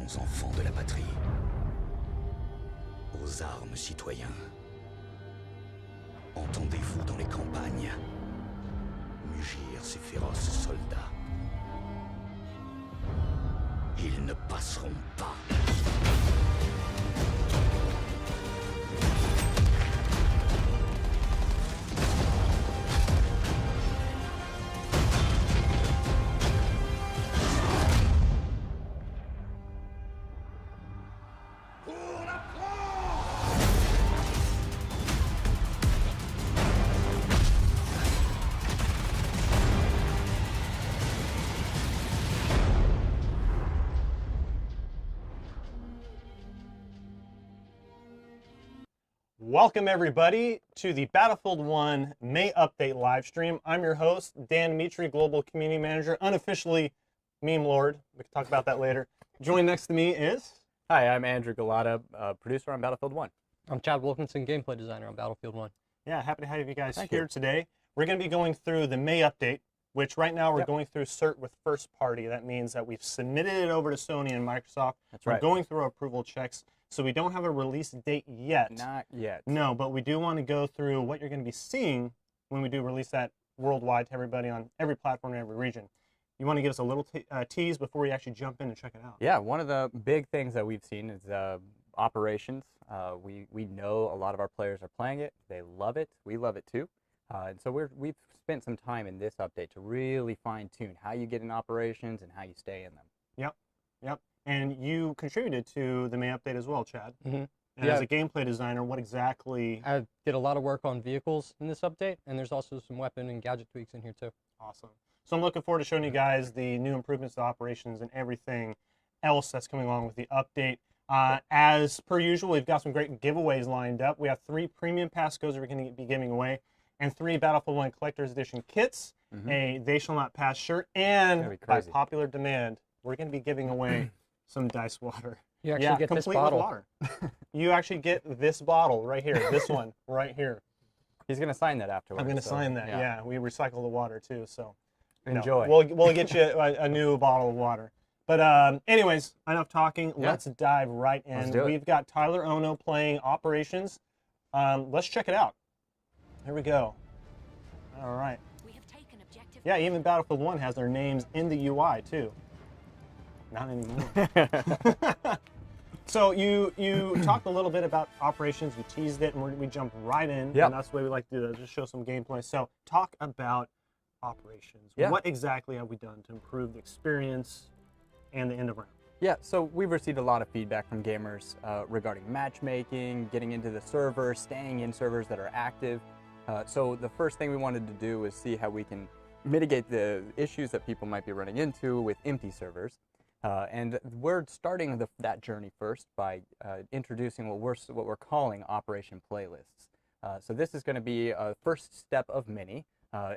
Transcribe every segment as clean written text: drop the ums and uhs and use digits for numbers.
bons enfants de la patrie. Aux armes, citoyens. Entendez-vous dans les campagnes mugir ces féroces soldats. Ils ne passeront pas. Welcome everybody to the Battlefield 1 May Update live stream. I'm your host, Dan Dimitri, Global Community Manager, unofficially Meme Lord. We can talk about that later. Joined next to me is... Hi, I'm Andrew Galata, producer on Battlefield 1. I'm Chad Wilkinson, gameplay designer on Battlefield 1. Yeah, happy to have you guys Thank here you. today. We're going to be going through the May Update, which right now we're going through cert with first party. That means that we've submitted it over to Sony and Microsoft. That's We're right. going through our approval checks. So we don't have a release date yet. Not yet. No, but we do want to go through what you're going to be seeing when we do release that worldwide to everybody on every platform in every region. You want to give us a little tease before we actually jump in and check it out? Yeah, one of the big things that we've seen is operations. We know a lot of our players are playing it. They love it. We love it too. And so we've spent some time in this update to really fine-tune how you get in operations and how you stay in them. Yep. And you contributed to the May Update as well, Chad. Mm-hmm. And as a gameplay designer, what exactly... I did a lot of work on vehicles in this update, and there's also some weapon and gadget tweaks in here too. Awesome. So I'm looking forward to showing you guys the new improvements to operations and everything else that's coming along with the update. As per usual, we've got some great giveaways lined up. We have 3 premium pass codes that we're going to be giving away, and 3 Battlefield 1 Collector's Edition kits, a They Shall Not Pass shirt, and by popular demand, we're going to be giving away some dice water. You actually get this complete bottle. With water. You actually get this bottle right here, this one right here. He's going to sign that afterwards. I'm going to sign that, yeah. We recycle the water too, so. Enjoy. No, we'll get you a new bottle of water. But anyways, enough talking. Let's dive right in. Let's do it. We've got Tyler Ono playing Operations. Let's check it out. Here we go. All right. We have taken objective. Yeah, even Battlefield 1 has their names in the UI too. Not anymore. So you talked a little bit about operations, you teased it, and we jumped right in. Yep. And that's the way we like to do it, just show some gameplay. So talk about operations. Yeah. What exactly have we done to improve the experience and the end of round? Yeah, so we've received a lot of feedback from gamers regarding matchmaking, getting into the server, staying in servers that are active. So the first thing we wanted to do is see how we can mitigate the issues that people might be running into with empty servers. And we're starting that journey first by introducing what we're calling Operation Playlists. So this is going to be a first step of many.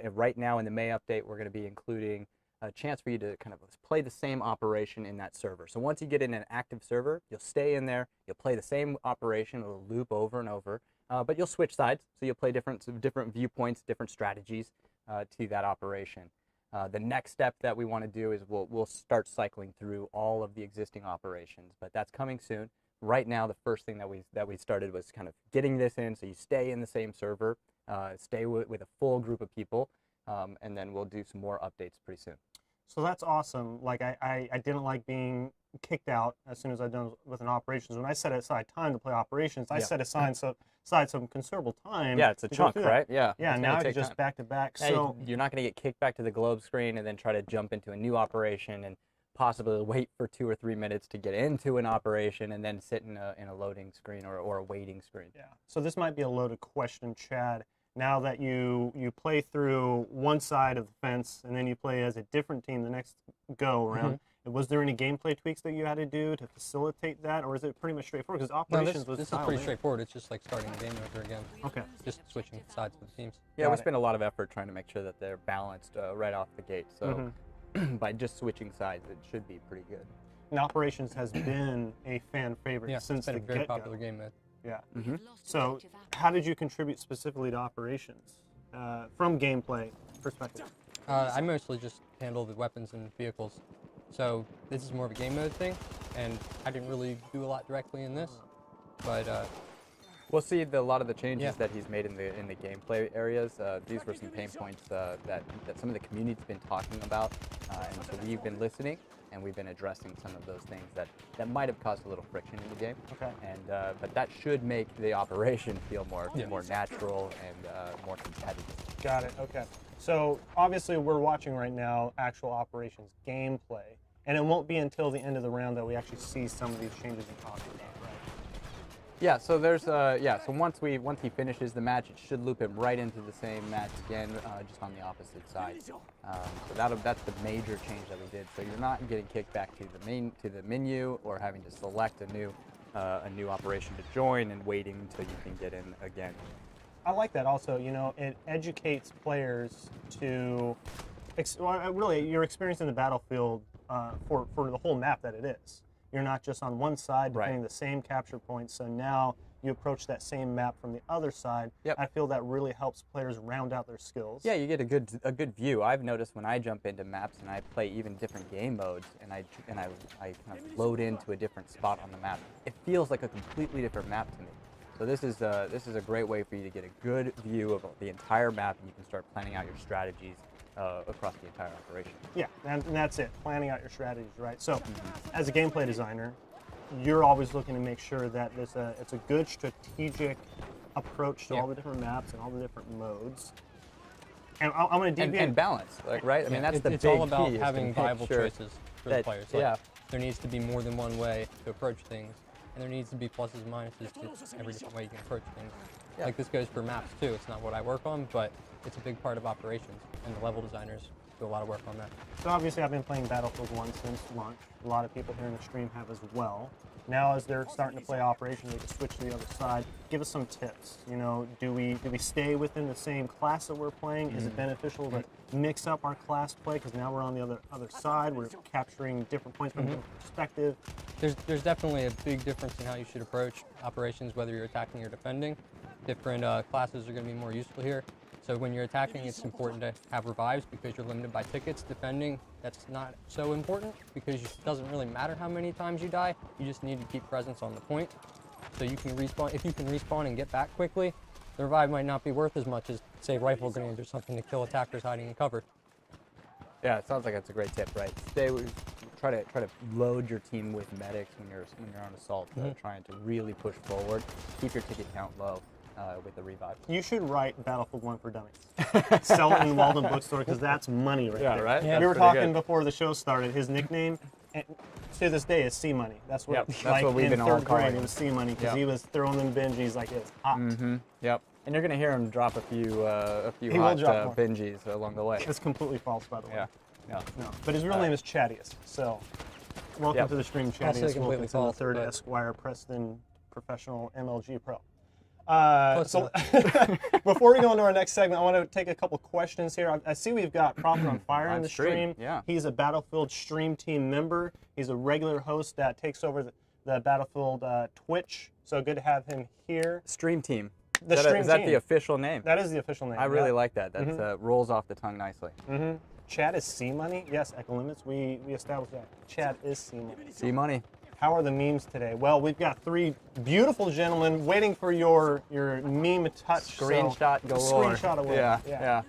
Right now in the May update, we're going to be including a chance for you to kind of play the same operation in that server. So once you get in an active server, you'll stay in there, you'll play the same operation, it'll loop over and over, but you'll switch sides, so you'll play different viewpoints, different strategies to that operation. The next step that we want to do is we'll start cycling through all of the existing operations, but that's coming soon. Right now, the first thing that we started was kind of getting this in, so you stay in the same server, stay with a full group of people, and then we'll do some more updates pretty soon. So that's awesome. Like I didn't like being kicked out as soon as I'd done with an operations. When I set aside time to play operations, I set aside some considerable time. Yeah, it's a chunk, right? Yeah. Yeah, now it's just back to back. So you're not going to get kicked back to the globe screen and then try to jump into a new operation and possibly wait for 2 or 3 minutes to get into an operation and then sit in a loading screen or a waiting screen. Yeah. So this might be a loaded question, Chad. Now that you play through one side of the fence and then you play as a different team the next go around, was there any gameplay tweaks that you had to do to facilitate that, or is it pretty much straightforward? Because operations this is pretty straightforward. It's just like starting the game over again. Okay. Just switching sides of the teams. Yeah, we spend a lot of effort trying to make sure that they're balanced right off the gate. So by just switching sides, it should be pretty good. And operations has been a fan favorite since the it's been a very popular game mode. Yeah. So how did you contribute specifically to operations from gameplay perspective? I mostly just handle the weapons and vehicles. So this is more of a game mode thing. and I didn't really do a lot directly in this, but We'll see a lot of the changes Yeah. that he's made in the gameplay areas. These were some pain points that some of the community's been talking about, and so we've been listening and we've been addressing some of those things that might have caused a little friction in the game. Okay. And but that should make the operation feel more natural and more competitive. Got it. Okay. So obviously we're watching right now actual operations gameplay, and it won't be until the end of the round that we actually see some of these changes you're talking about, right? Yeah, so there's so once he finishes the match, it should loop him right into the same match again, just on the opposite side. So that's the major change that we did. So you're not getting kicked back to the menu or having to select a new operation to join and waiting until you can get in again. I like that also. You know, it educates players to, really, you're experiencing the battlefield for the whole map that it is. You're not just on one side defending the same capture points. So now you approach that same map from the other side. Yep. I feel that really helps players round out their skills. Yeah, you get a good view. I've noticed when I jump into maps and I play even different game modes and I kind of load into a different spot on the map, it feels like a completely different map to me. So this is a great way for you to get a good view of the entire map, and you can start planning out your strategies across the entire operation. Yeah, and that's it, planning out your strategies, right? So as a gameplay designer, you're always looking to make sure that it's a good strategic approach to all the different maps and all the different modes. And I'm going to deviate. And balance, right? I mean, that's the it's big all about key, is having to make viable sure choices for the players. Like, yeah. there needs to be more than one way to approach things, and there needs to be pluses and minuses to every different way you can approach things. Yeah. Like this goes for maps too. It's not what I work on, but it's a big part of operations, and the level designers do a lot of work on that. So obviously I've been playing Battlefield 1 since launch. A lot of people here in the stream have as well. Now as they're starting to play Operations, they can switch to the other side. Give us some tips. You know, do we stay within the same class that we're playing? Is it beneficial to mix up our class play? Because now we're on the other side. We're capturing different points from a different perspective. There's definitely a big difference in how you should approach operations, whether you're attacking or defending. Different classes are going to be more useful here. So when you're attacking, it's important to have revives because you're limited by tickets. Defending, that's not so important because it doesn't really matter how many times you die. You just need to keep presence on the point. So you can respawn. If you can respawn and get back quickly, the revive might not be worth as much as, say, rifle grenades or something to kill attackers hiding in cover. Yeah, it sounds like that's a great tip, right? Try to load your team with medics when you're on assault, trying to really push forward. Keep your ticket count low with the revive. You should write Battlefield 1 for Dummies. Sell it in the Walden bookstore because that's money right there. Right? Yeah. We were talking before the show started. His nickname, to this day, is C Money. That's what, that's like what we've in been all third grade, calling it him. was C Money because he was throwing them binges like it was hot. Yep. And you're gonna hear him drop a few He will hot drop more. binges along the way. It's completely false, by the way. Yeah. Yeah. No, but his real name is Chadius. So, welcome to the stream, Also Chadius. completely Welcome to the false, third but- Esquire Preston Professional MLG Pro. Close So, before we go into our next segment, I want to take a couple questions here. I see we've got Prophet on Fire in the stream. Yeah. He's a Battlefield stream team member. He's a regular host that takes over the Battlefield Twitch. So good to have him here. Stream team. The is stream that team. the official name? That is the official name. I really like that. That rolls off the tongue nicely. Chad is C Money. Yes, Echo Limits. We established that. Chad is C Money. See money. How are the memes today? Well, we've got three beautiful gentlemen waiting for your meme touch. Screenshot galore. Screenshot away. Yeah.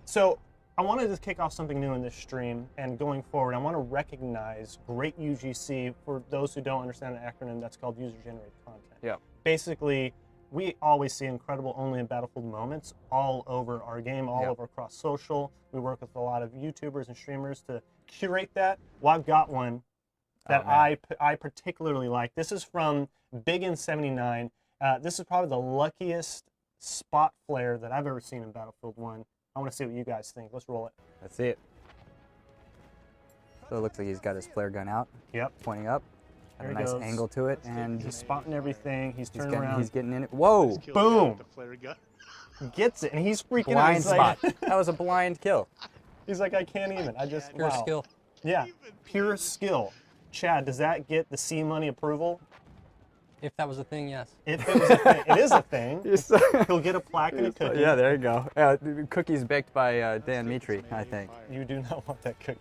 So I wanted to kick off something new in this stream, and going forward, I want to recognize great UGC. For those who don't understand the acronym, that's called user-generated content. Yeah. Basically, we always see incredible only in Battlefield moments all over our game, all over across social. We work with a lot of YouTubers and streamers to curate that. Well, I've got one that I particularly like. This is from Biggin79. This is probably the luckiest spot flare that I've ever seen in Battlefield 1. I want to see what you guys think. Let's roll it. Let's see it. So it looks like he's got his flare gun out. Yep. Pointing up. Got There a he nice goes. angle to it, and He's spotting everything. He's turning around. he's getting in it. Whoa! Boom! Gets it, and he's freaking out. Blind He's spot. like, That was a blind kill. he's like, I can't even. I just Pure wow. skill. Yeah, pure skill. Chad, does that get the C Money approval? If that was a thing, yes. If it was a thing, it is a thing. You're He'll get a plaque and a cookie. Yeah, there you go. Cookies baked by Dan Mitri, I think. You do not want that cookie.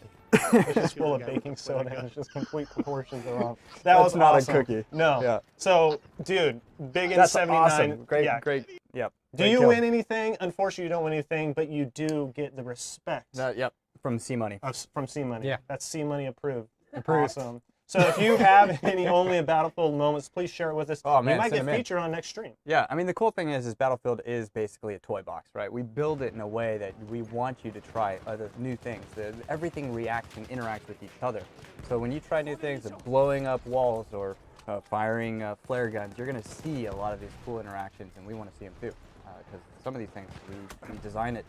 It's just full of baking soda and it's just complete proportions are off. That was not awesome. a cookie. No. Yeah. So, dude, big in That's 79. awesome. Great, yeah. great. Yep. Do you win anything? Unfortunately, you don't win anything, but you do get the respect Yep. From C Money. from C Money. Yeah. That's C Money approved. Approved. Awesome. So if you have any only a Battlefield moments, please share it with us. Oh, man, you might send get them in. featured on next stream. Yeah, I mean, the cool thing is Battlefield is basically a toy box, right? We build it in a way that we want you to try other new things. Everything reacts and interacts with each other. So when you try new things, blowing up walls or firing flare guns, you're going to see a lot of these cool interactions, and we want to see them too. Because some of these things, we design it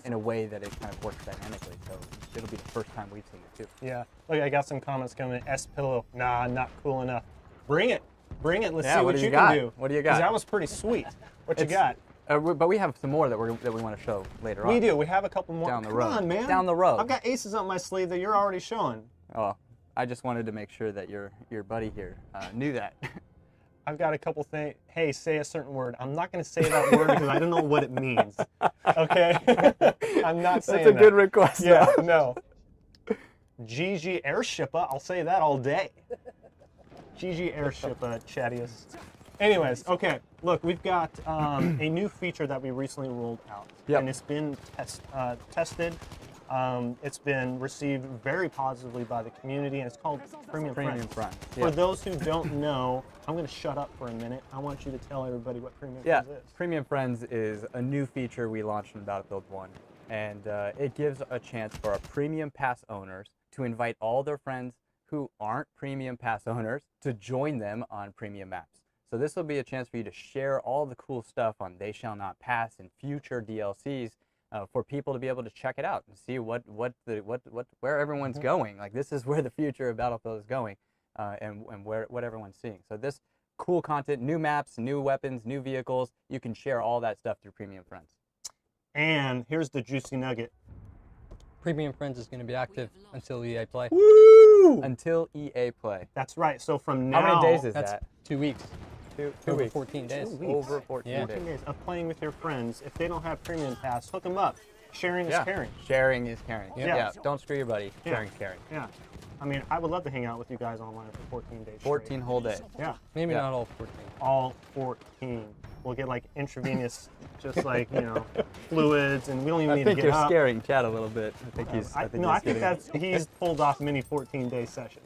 in a way that it kind of works dynamically. So it'll be the first time we've seen it too. Yeah. Look, I got some comments coming. S-Pillow. Nah, not cool enough. Bring it. Bring it. Let's see what you got? can do. What do you got? 'Cause that was pretty sweet. What you got? But we have some more that we want to show later on. We do. We have a couple more. Down the Come road. on, man. Down the road. I've got aces up my sleeve that you're already showing. Oh, I just wanted to make sure that your buddy here knew that. I've got a couple things. Hey, say a certain word. I'm not going to say that word because I don't know what it means. Okay? I'm not saying That's a that. good request. Yeah, no. GG Airshipper. I'll say that all day. GG Airshipper, chattiest. Anyways, okay. Look, we've got a new feature that we recently rolled out. Yep. And it's been tested. It's been received very positively by the community, and it's called Premium Friends. Friends. For those who don't know, I'm going to shut up for a minute. I want you to tell everybody what Premium Friends is. Premium Friends is a new feature we launched in Battlefield 1, and it gives a chance for our Premium Pass owners to invite all their friends who aren't Premium Pass owners to join them on Premium Maps. So this will be a chance for you to share all the cool stuff on They Shall Not Pass and future DLCs for people to be able to check it out and see where everyone's going. Like, this is where the future of Battlefield is going, and what everyone's seeing. So this cool content, new maps, new weapons, new vehicles, you can share all that stuff through Premium Friends. And here's the juicy nugget. Premium Friends is going to be active until EA Play. Woo! Until EA Play. That's right. So from now, How many days is That's that? 2 weeks. Two Over weeks. 14 days. 2 weeks. Over 14 Yeah. 14 days. days of playing with your friends. If they don't have Premium Pass, hook them up. Sharing is caring. Sharing is caring. Yeah. Don't screw your buddy. Yeah. Sharing's caring. Yeah. I mean, I would love to hang out with you guys online for 14 days. 14 whole days. Straight. Yeah. Maybe Yeah. not all 14. All 14. We'll get like intravenous, just like, fluids, and we don't even I need think to you're get up. scaring Chad a little bit. I think he's. I think getting- that's he's pulled off many 14-day sessions.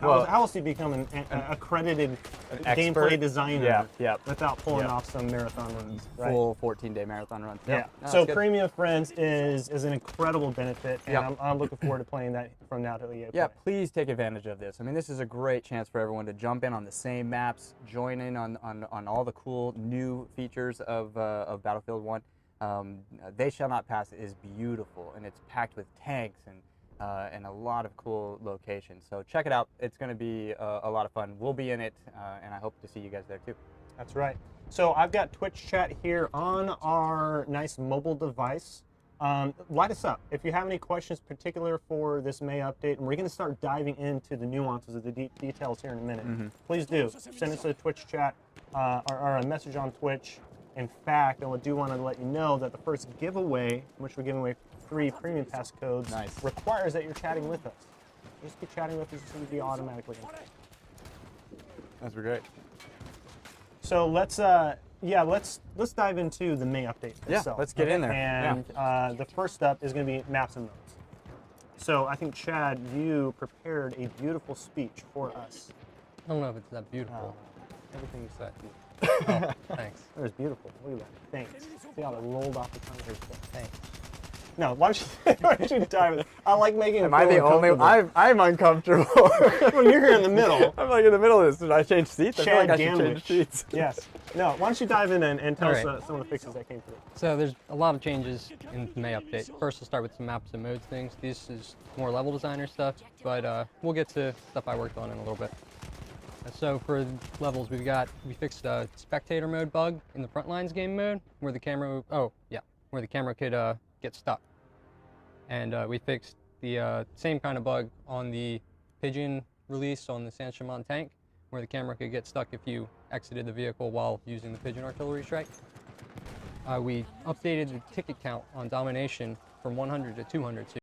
Well- How else do you become an accredited gameplay expert? designer Yeah. without pulling Yeah. off some marathon runs? Right? Full 14-day marathon runs. Yeah. No, So it's good. Premium Friends is an incredible benefit, and Yep. I'm looking forward to playing that from now till EA Yeah, Play. please take advantage of this. I mean, this is a great chance for everyone to jump in on the same maps, join in on all the cool new features of Battlefield 1. They Shall Not Pass is beautiful, and it's packed with tanks and a lot of cool locations. So check it out. It's going to be a lot of fun. We'll be in it, and I hope to see you guys there too. That's right. So I've got Twitch chat here on our nice mobile device. Light us up. If you have any questions particular for this May update, and we're going to start diving into the nuances of the details here in a minute, please do. Send us a Twitch chat or a message on Twitch. In fact, I do want to let you know that the first giveaway, in which we're giving away 3 Premium Pass codes, Nice. requires that you're chatting with us. Just be chatting with us, it's going to be automatically in. That's great. So let's dive into the May update Yeah, itself. let's get in there. And the first up is going to be maps and modes. So I think, Chad, you prepared a beautiful speech for us. I don't know if it's that beautiful. Everything you said. Oh, thanks. It was beautiful. Look at that. Thanks. See how it rolled off the tongue here. Thanks. No, why don't you dive in? I like making it Am I the feel only? uncomfortable. I'm uncomfortable. Well, you're here in the middle. I'm like in the middle of this. Did I change seats? I feel Chad like I should Ganwich. change seats. Yes. No, why don't you dive in and tell us All right. some of the fixes that came through. So there's a lot of changes in the May update. First, we'll start with some maps and modes things. This is more level designer stuff, but we'll get to stuff I worked on in a little bit. So for levels, we fixed a spectator mode bug in the Frontlines game mode, where the camera, where the camera could get stuck. And we fixed the same kind of bug on the Pigeon release on the Saint-Chamond tank, where the camera could get stuck if you exited the vehicle while using the pigeon artillery strike. We updated the ticket count on domination from 100 to 200, so